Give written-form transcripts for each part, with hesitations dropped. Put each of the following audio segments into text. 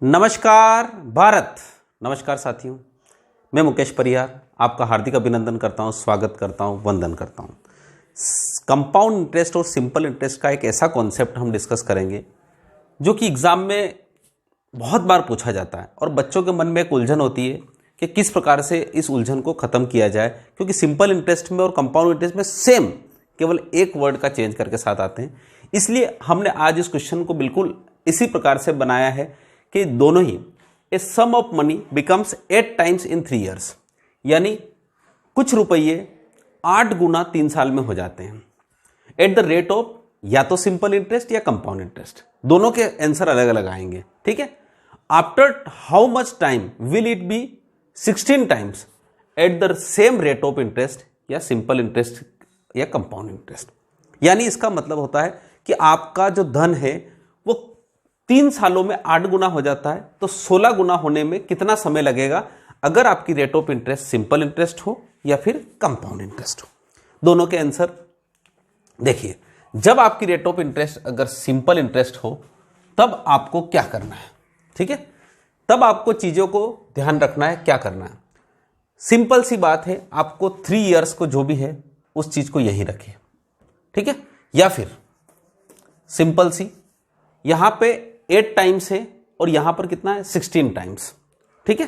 नमस्कार भारत। नमस्कार साथियों, मैं मुकेश परिहार आपका हार्दिक अभिनंदन करता हूं, स्वागत करता हूं, वंदन करता हूं। कंपाउंड इंटरेस्ट और सिंपल इंटरेस्ट का एक ऐसा कॉन्सेप्ट हम डिस्कस करेंगे जो कि एग्जाम में बहुत बार पूछा जाता है और बच्चों के मन में एक उलझन होती है कि किस प्रकार से इस उलझन को ख़त्म किया जाए, क्योंकि सिंपल इंटरेस्ट में और कंपाउंड इंटरेस्ट में सेम केवल एक वर्ड का चेंज करके साथ आते हैं। इसलिए हमने आज इस क्वेश्चन को बिल्कुल इसी प्रकार से बनाया है कि दोनों ही a sum of money becomes 8 times in 3 years, यानी कुछ रुपये 8 गुना 3 साल में हो जाते हैं एट द रेट ऑफ या तो सिंपल इंटरेस्ट या कंपाउंड इंटरेस्ट। दोनों के आंसर अलग अलग आएंगे, ठीक है। After how much time will it be 16 times at the same rate of interest या सिंपल इंटरेस्ट या कंपाउंड इंटरेस्ट। यानी इसका मतलब होता है कि आपका जो धन है वो 3 सालों में 8 गुना हो जाता है, तो 16 गुना होने में कितना समय लगेगा अगर आपकी rate of interest simple interest हो या फिर कंपाउंड इंटरेस्ट हो। दोनों के आंसर देखिए। जब आपकी रेट ऑफ इंटरेस्ट अगर सिंपल इंटरेस्ट हो तब आपको क्या करना है, ठीक है। तब आपको चीजों को ध्यान रखना है, क्या करना है। सिंपल सी बात है, आपको 3 इयर्स को जो भी है उस चीज को यहीं रखिए, ठीक है। या फिर सिंपल सी यहां पे 8 टाइम्स है और यहां पर कितना है 16 टाइम्स, ठीक है।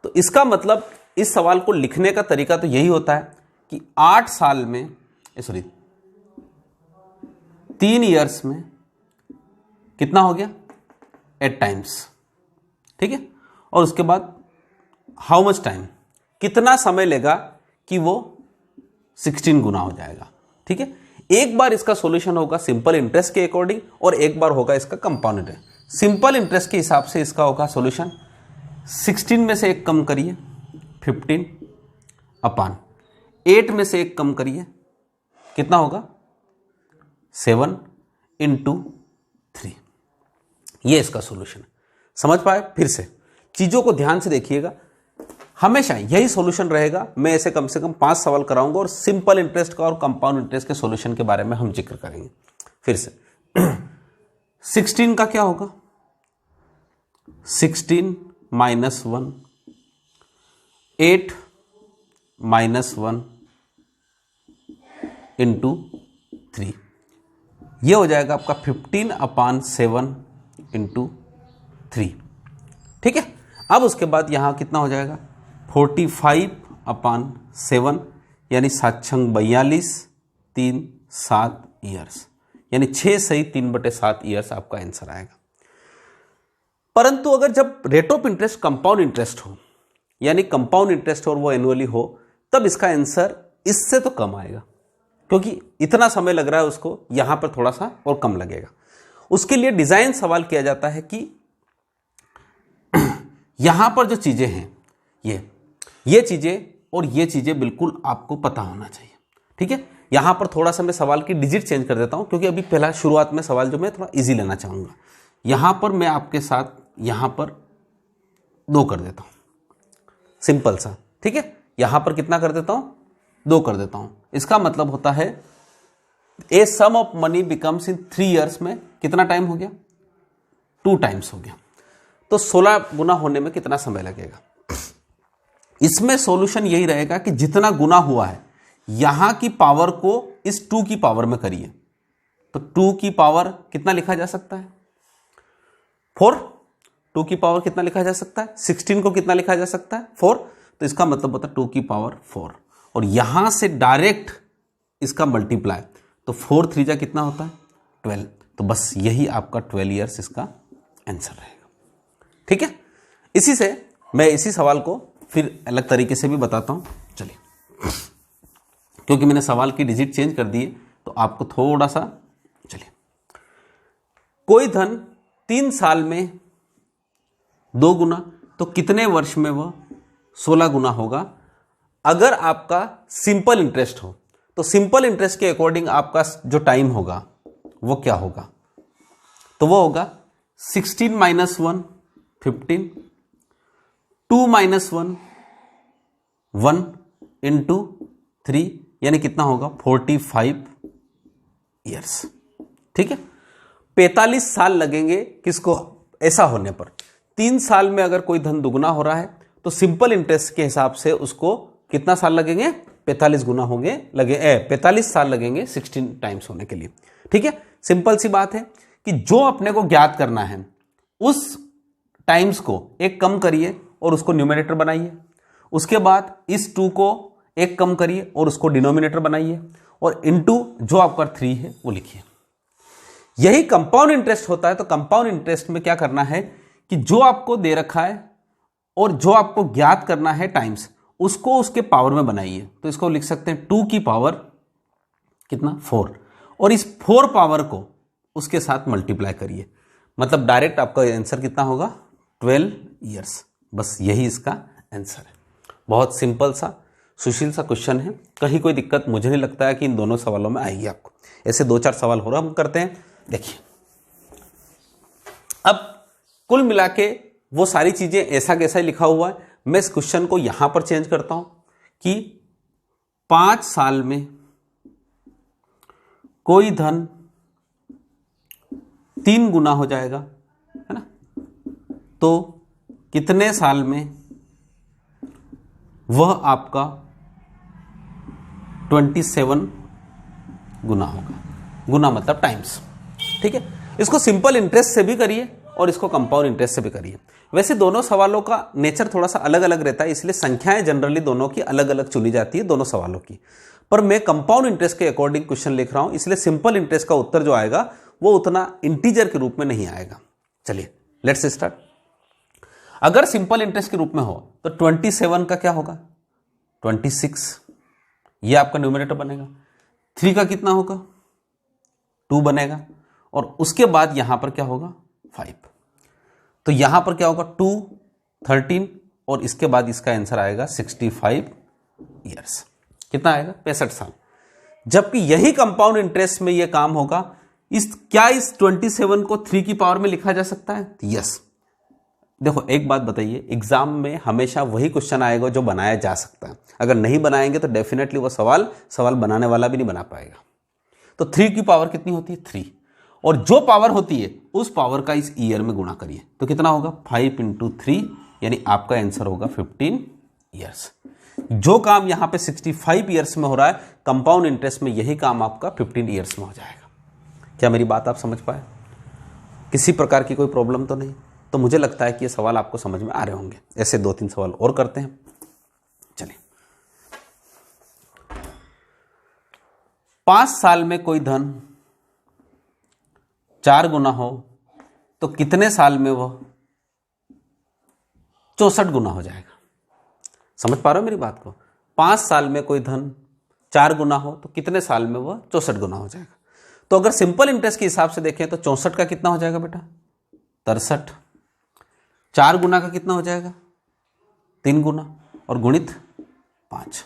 तो इसका मतलब इस सवाल को लिखने का तरीका तो यही होता है कि 8 साल में 3 इयर्स में कितना हो गया 8 टाइम्स, ठीक है। और उसके बाद हाउ मच टाइम, कितना समय लेगा कि वो 16 गुना हो जाएगा, ठीक है। एक बार इसका सॉल्यूशन होगा सिंपल इंटरेस्ट के अकॉर्डिंग और एक बार होगा इसका कंपाउंड इंटरेस्ट। सिंपल इंटरेस्ट के हिसाब से इसका होगा सॉल्यूशन 16 में से एक कम करिए 15 अपान 8 में से एक कम करिए कितना होगा 7 इंटू 3। ये इसका सॉल्यूशन है। समझ पाए? फिर से चीजों को ध्यान से देखिएगा, हमेशा यही सॉल्यूशन रहेगा। मैं ऐसे कम से कम 5 सवाल कराऊंगा और सिंपल इंटरेस्ट का और कंपाउंड इंटरेस्ट के सॉल्यूशन के बारे में हम जिक्र करेंगे। फिर से 16 का क्या होगा 16 माइनस 1, 8 माइनस 1 इंटू 3, ये हो जाएगा आपका 15 अपान 7 इंटू 3, ठीक है। अब उसके बाद यहां कितना हो जाएगा 45 अपान 7, यानी 7 छंग 42, 3 7 ईयर्स, यानी 6 सही 3/7 ईयर्स आपका आंसर आएगा। परंतु अगर जब rate of interest compound interest हो, यानी कंपाउंड इंटरेस्ट और वो एनुअली हो, तब इसका आंसर इससे तो कम आएगा, क्योंकि इतना समय लग रहा है उसको, यहां पर थोड़ा सा और कम लगेगा। उसके लिए डिजाइन सवाल किया जाता है कि यहां पर जो चीजें हैं ये चीजें और ये चीजें बिल्कुल आपको पता होना चाहिए, ठीक है। यहां पर थोड़ा सा मैं सवाल की डिजिट चेंज कर देता हूं, क्योंकि अभी पहला शुरुआत में सवाल जो मैं थोड़ा इजी लेना चाहूंगा। यहां पर मैं आपके साथ यहां पर 2 कर देता हूं, सिंपल सा, ठीक है। यहां पर कितना कर देता हूं 2 कर देता हूं। इसका मतलब होता है a sum of money becomes in 3 years में कितना टाइम हो गया 2 टाइम्स हो गया, तो 16 गुना होने में कितना समय लगेगा। इसमें सॉल्यूशन यही रहेगा कि जितना गुना हुआ है यहां की पावर को इस 2 की पावर में करिए, तो 2 की पावर कितना लिखा जा सकता है 4। 2 की पावर कितना लिखा जा सकता है 16 को कितना लिखा जा सकता है 4, तो इसका मतलब होता है 2 की पावर 4, और यहां से डायरेक्ट इसका मल्टीप्लाई, तो 4 3 जा कितना होता है 12, तो बस यही आपका 12 ईयर्स इसका आंसर रहेगा, ठीक है। इसी से मैं इसी सवाल को फिर अलग तरीके से भी बताता हूं, चलिए। क्योंकि मैंने सवाल की डिजिट चेंज कर दी है तो आपको थोड़ा सा, चलिए। कोई धन 3 साल में 2 गुना, तो कितने वर्ष में वह 16 गुना होगा अगर आपका सिंपल इंटरेस्ट हो। तो सिंपल इंटरेस्ट के अकॉर्डिंग आपका जो टाइम होगा वो क्या होगा, तो वो होगा 16 माइनस 1 15, 2 माइनस 1 1 इंटू 3, यानी कितना होगा 45 ईयर्स, ठीक है। 45 साल लगेंगे किसको ऐसा होने पर, 3 साल में अगर कोई धन दुगना हो रहा है तो सिंपल इंटरेस्ट के हिसाब से उसको कितना साल लगेंगे, 45 गुना होंगे, 45 साल लगेंगे 16 टाइम्स होने के लिए। ठीक है, सिंपल सी बात है कि जो अपने को ज्ञात करना है उस टाइम्स को एक कम करिए और उसको न्यूमरेटर बनाइए, उसके बाद इस 2 को एक कम करिए और उसको डिनोमिनेटर बनाइए, और इनटू जो आपका 3 है वो लिखिए। यही कंपाउंड इंटरेस्ट होता है। तो कंपाउंड इंटरेस्ट में क्या करना है कि जो आपको दे रखा है और जो आपको ज्ञात करना है टाइम्स, उसको उसके पावर में बनाइए। तो इसको लिख सकते हैं 2 की पावर कितना 4, और इस 4 पावर को उसके साथ मल्टीप्लाई करिए, मतलब डायरेक्ट आपका आंसर कितना होगा 12 ईयर्स। बस यही इसका आंसर है। बहुत सिंपल सा सुशील सा क्वेश्चन है, कहीं कोई दिक्कत मुझे नहीं लगता है कि इन दोनों सवालों में आएगी आपको। ऐसे 2-4 सवाल हो रहा हम करते हैं। देखिए अब कुल मिला के वो सारी चीजें ऐसा कैसा ही लिखा हुआ है। मैं इस क्वेश्चन को यहां पर चेंज करता हूं कि 5 साल में कोई धन 3 गुना हो जाएगा, है ना, तो कितने साल में वह आपका 27 गुना होगा। गुना मतलब टाइम्स। ठीक है, इसको सिंपल इंटरेस्ट से भी करिए और इसको कंपाउंड इंटरेस्ट से भी करिए। वैसे दोनों सवालों का नेचर थोड़ा सा अलग अलग रहता है, इसलिए संख्याएं जनरली दोनों की अलग अलग चुनी जाती है दोनों सवालों की। पर मैं कंपाउंड इंटरेस्ट के अकॉर्डिंग क्वेश्चन लिख रहा हूं, इसलिए सिंपल इंटरेस्ट का उत्तर जो आएगा वो उतना इंटीजर के रूप में नहीं आएगा। चलिए लेट्स स्टार्ट। अगर सिंपल इंटरेस्ट के रूप में हो तो 27 का क्या होगा 26, ये आपका न्यूमरेटर बनेगा। 3 का कितना होगा 2 बनेगा, और उसके बाद यहां पर क्या होगा 5। तो यहां पर क्या होगा 2 13, और इसके बाद इसका आंसर आएगा 65 ईयर्स। कितना आएगा 65 साल। जबकि यही कंपाउंड इंटरेस्ट में यह काम होगा। क्या इस 27 को 3 की पावर में लिखा जा सकता है? यस। देखो एक बात बताइए, एग्जाम में हमेशा वही क्वेश्चन आएगा जो बनाया जा सकता है। अगर नहीं बनाएंगे तो डेफिनेटली वो सवाल बनाने वाला भी नहीं बना पाएगा। तो 3 की पावर कितनी होती है 3, और जो पावर होती है उस पावर का इस ईयर में गुणा करिए तो कितना होगा 5 × 3, यानी आपका आंसर होगा 15 ईयर्स। जो काम यहां पे 65 ईयर्स में हो रहा है, कंपाउंड इंटरेस्ट में यही काम आपका 15 ईयर्स में हो जाएगा। क्या मेरी बात आप समझ पाए? किसी प्रकार की कोई प्रॉब्लम तो नहीं? तो मुझे लगता है कि ये सवाल आपको समझ में आ रहे होंगे। ऐसे 2-3 सवाल और करते हैं। चलिए, 5 साल में कोई धन 4 गुना हो तो कितने साल में वह 64 गुना हो जाएगा? समझ पा रहे हो मेरी बात को? 5 साल में कोई धन 4 गुना हो तो कितने साल में वह 64 गुना हो जाएगा? तो अगर सिंपल इंटरेस्ट के हिसाब से देखें तो 64 का कितना हो जाएगा बेटा 63। 4 गुना का कितना हो जाएगा 3 गुना, और गुणित 5।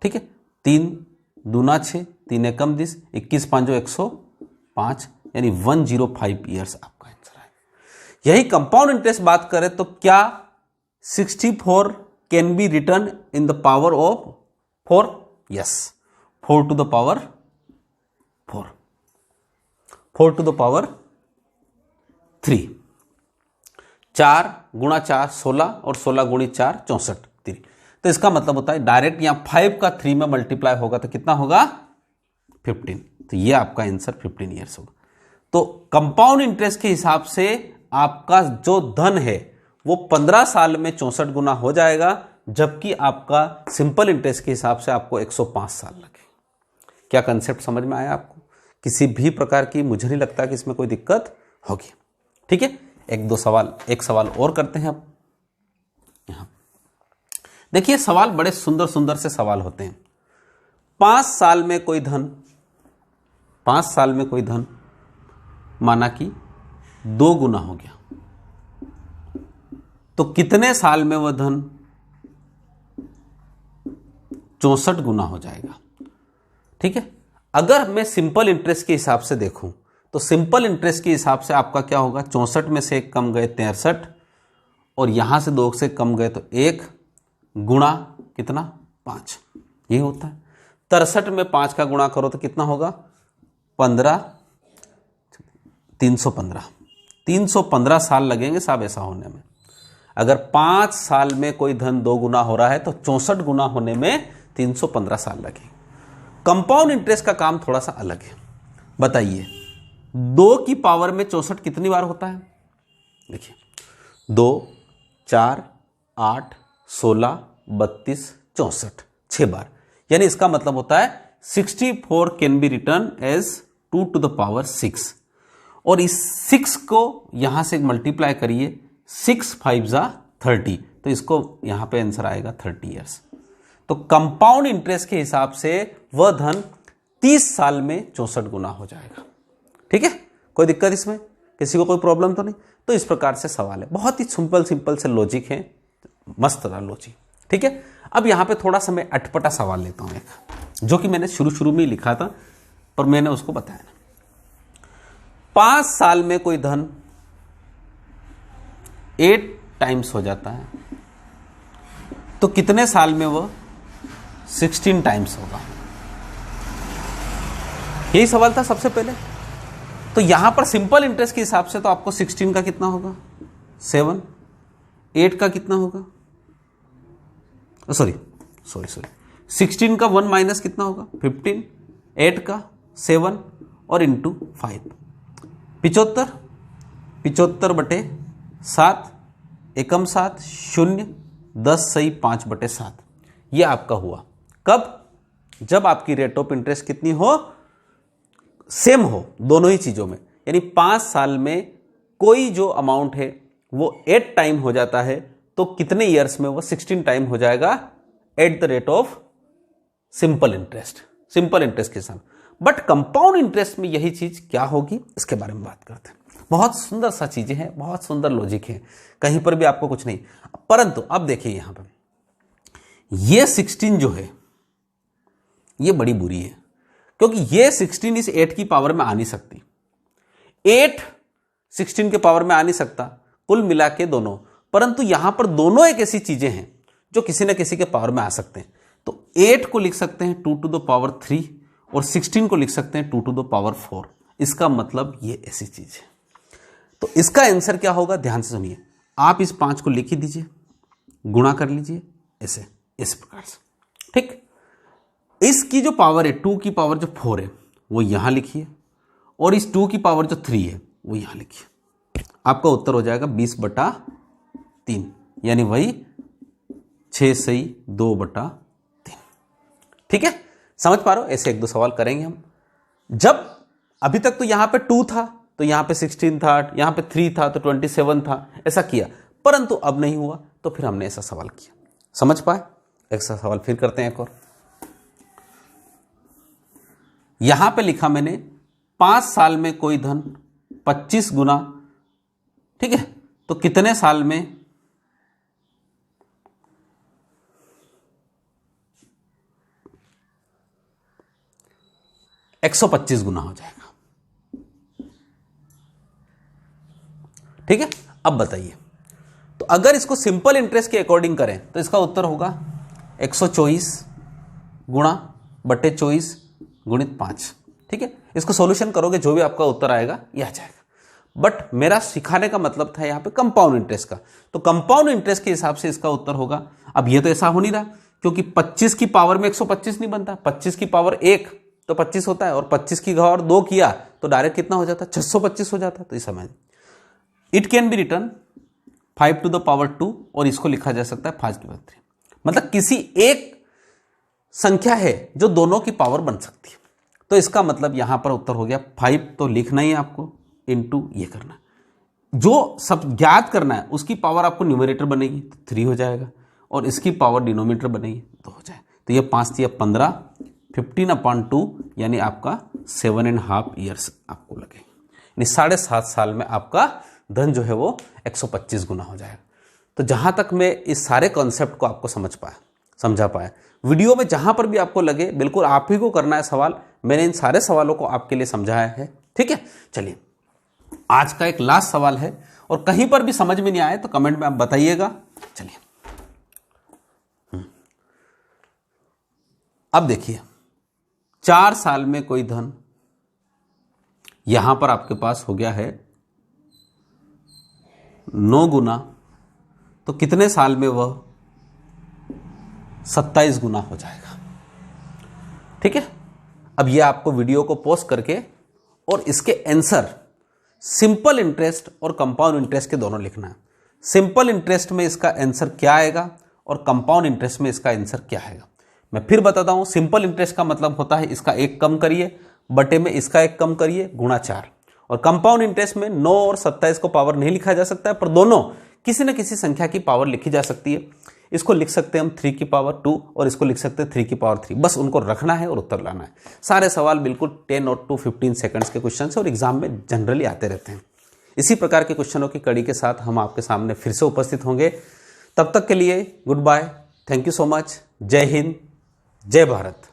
ठीक है, 3 दूना 6, 3 एकम 10, 21 5 105, यानी 105 ईयर्स आपका आंसर है। यही कंपाउंड इंटरेस्ट बात करें तो क्या 64 can be return in the power of 4? Yes, 4 to the power 4, 4 to the power 3। 4 गुणा 4 16, और 16 गुणित 4 64। तो इसका मतलब होता है डायरेक्ट यहां 5 का 3 में मल्टीप्लाई होगा तो कितना होगा 15। तो ये आपका आंसर 15 ईयर्स होगा। तो कंपाउंड इंटरेस्ट के हिसाब से आपका जो धन है वो 15 साल में 64 गुना हो जाएगा, जबकि आपका सिंपल इंटरेस्ट के हिसाब से आपको 105 साल लगे। क्या कंसेप्ट समझ में आया आपको? किसी भी प्रकार की मुझे नहीं लगता कि इसमें कोई दिक्कत होगी। ठीक है, एक सवाल और करते हैं अब। यहां देखिए, सवाल बड़े सुंदर सुंदर से सवाल होते हैं। 5 साल में कोई धन माना कि 2 गुना हो गया, तो कितने साल में वह धन 64 गुना हो जाएगा? ठीक है, अगर मैं सिंपल इंटरेस्ट के हिसाब से देखूं तो सिंपल इंटरेस्ट के हिसाब से आपका क्या होगा 64 में से 1 कम गए 63, और यहां से 2 से कम गए तो 1 गुणा कितना 5, ये होता है। 63 में 5 का गुणा करो तो कितना होगा 15, 315 साल लगेंगे साहब ऐसा होने में। अगर 5 साल में कोई धन 2 गुना हो रहा है तो 64 गुना होने में 315 साल लगे। कंपाउंड इंटरेस्ट का काम थोड़ा सा अलग है। बताइए 2 की पावर में 64 कितनी बार होता है? देखिए 2, 4, 8, 16, 32, 64, 6 बार, यानी इसका मतलब होता है 64 can be return as 2 to the power 6। और इस 6 को यहां से मल्टीप्लाई करिए, 6 5 जा 30, तो इसको यहां पे आंसर आएगा 30 ईयर्स। तो कंपाउंड इंटरेस्ट के हिसाब से वह धन 30 साल में 64 गुना हो जाएगा। ठीक है, कोई दिक्कत इसमें? किसी को कोई प्रॉब्लम तो नहीं? तो इस प्रकार से सवाल है, बहुत ही सिंपल से लॉजिक है, मस्त रहा लॉजिक। ठीक है, अब यहां पे थोड़ा सा मैं अटपटा सवाल लेता हूं एक, जो कि मैंने शुरू में ही लिखा था पर मैंने उसको बताया ना। 5 साल में कोई धन 8 टाइम्स हो जाता है तो कितने साल में वह 16 टाइम्स होगा? यही सवाल था सबसे पहले। तो यहां पर सिंपल इंटरेस्ट के हिसाब से तो आपको 16 का कितना होगा? 7। 8 का कितना होगा? सॉरी 16 का 1 माइनस कितना होगा? 15। 8 का 7 और इंटू 5, 75 बटे 7, एकम 7, 0, 10 सही 5/7। यह आपका हुआ कब? जब आपकी रेट ऑफ इंटरेस्ट कितनी हो? सेम हो दोनों ही चीजों में, यानी 5 साल में कोई जो अमाउंट है वो 8 टाइम हो जाता है तो कितने ईयर्स में वो 16 टाइम हो जाएगा at the rate of simple interest के साथ। बट कंपाउंड इंटरेस्ट में यही चीज क्या होगी, इसके बारे में बात करते हैं। बहुत सुंदर सा चीजें हैं, बहुत सुंदर लॉजिक है, कहीं पर भी आपको कुछ नहीं। परंतु अब देखिए यहां पर ये 16 जो है ये बड़ी बुरी है, क्योंकि ये 16 इस 8 की पावर में आ नहीं सकती, 8 16 के पावर में आ नहीं सकता, कुल मिला के दोनों। परंतु यहां पर दोनों एक ऐसी चीजें हैं जो किसी न किसी के पावर में आ सकते हैं। तो 8 को लिख सकते हैं 2 to the power 3 और 16 को लिख सकते हैं 2 to the power 4। इसका मतलब ये ऐसी चीज है। तो इसका आंसर क्या होगा, ध्यान से सुनिए। आप इस 5 को लिख ही दीजिए, गुणा कर लीजिए ऐसे, इस प्रकार से। ठीक, इसकी जो पावर है 2 की पावर जो 4 है वो यहां लिखिए और इस 2 की पावर जो 3 है वो यहां लिखिए। आपका उत्तर हो जाएगा 20/3, यानी वही 6 सही 2/3। ठीक है, समझ पा रहे हो? ऐसे 1-2 सवाल करेंगे हम। जब अभी तक तो यहां पे 2 था तो यहां पे 16 था, यहां पे 3 था तो 27 था, ऐसा किया। परंतु अब नहीं हुआ तो फिर हमने ऐसा सवाल किया। समझ पाए? ऐसा सवाल फिर करते हैं एक और। यहां पे लिखा मैंने 5 साल में कोई धन 25 गुना, ठीक है, तो कितने साल में 125 गुना हो जाएगा? ठीक है, अब बताइए। तो अगर इसको सिंपल इंटरेस्ट के अकॉर्डिंग करें तो इसका उत्तर होगा 124 गुणा बटे 24 गुणित 5। ठीक है, इसको सॉल्यूशन करोगे जो भी आपका उत्तर आएगा यह आ जाएगा। बट मेरा सिखाने का मतलब था यहां पे कंपाउंड इंटरेस्ट का, तो कंपाउंड इंटरेस्ट के हिसाब से इसका उत्तर होगा। अब ये तो ऐसा हो नहीं रहा, क्योंकि 25 की पावर में 125 नहीं बनता, 25 की पावर 1 तो 25 होता है, और 25 की घावर 2 किया तो डायरेक्ट कितना हो जाता है? 625 हो जाता है। तो इस समय it can be return 5 to the power 2 और इसको लिखा जा सकता है 5 to the power 3। मतलब किसी एक संख्या है जो दोनों की पावर बन सकती है। तो इसका मतलब यहां पर उत्तर हो गया 5 तो लिखना ही है आपको, इंटू ये करना, जो सब ज्ञात करना है उसकी पावर आपको न्यूमरेटर बनेगी तो 3 हो जाएगा, और इसकी पावर डिनोमिनेटर बनेगी तो हो जाए। तो ये 5 या 15, 15/2 यानी आपका 7.5 ईयर्स आपको लगेंगे, यानी 7.5 साल में आपका धन जो है वो 125 गुना हो जाएगा। तो जहां तक मैं इस सारे कॉन्सेप्ट को आपको समझा पाया, वीडियो में जहां पर भी आपको लगे बिल्कुल आप ही को करना है सवाल। मैंने इन सारे सवालों को आपके लिए समझाया है। ठीक है, चलिए आज का एक लास्ट सवाल है, और कहीं पर भी समझ में नहीं आए तो कमेंट में आप बताइएगा। चलिए अब देखिए, 4 साल में कोई धन यहां पर आपके पास हो गया है 9 गुना तो कितने साल में वह 27 गुना हो जाएगा। ठीक है, अब ये आपको वीडियो को पॉज करके और इसके आंसर सिंपल इंटरेस्ट और कंपाउंड इंटरेस्ट के दोनों लिखना है। सिंपल इंटरेस्ट में इसका आंसर क्या आएगा और कंपाउंड इंटरेस्ट में इसका आंसर क्या आएगा। मैं फिर बताता हूं, सिंपल इंटरेस्ट का मतलब होता है इसका एक कम करिए बटे में इसका एक कम करिए गुणा 4, और कंपाउंड इंटरेस्ट में 9 और 27 को पावर नहीं लिखा जा सकता है, पर दोनों किसी न किसी संख्या की पावर लिखी जा सकती है। इसको लिख सकते हैं हम 3 की पावर 2 और इसको लिख सकते हैं 3 की पावर 3। बस उनको रखना है और उत्तर लाना है। सारे सवाल बिल्कुल 10 और 15 सेकंड्स के क्वेश्चन है और एग्जाम में जनरली आते रहते हैं। इसी प्रकार के क्वेश्चनों की कड़ी के साथ हम आपके सामने फिर से उपस्थित होंगे। तब तक के लिए good bye, thank you so much, जय हिंद, जय भारत।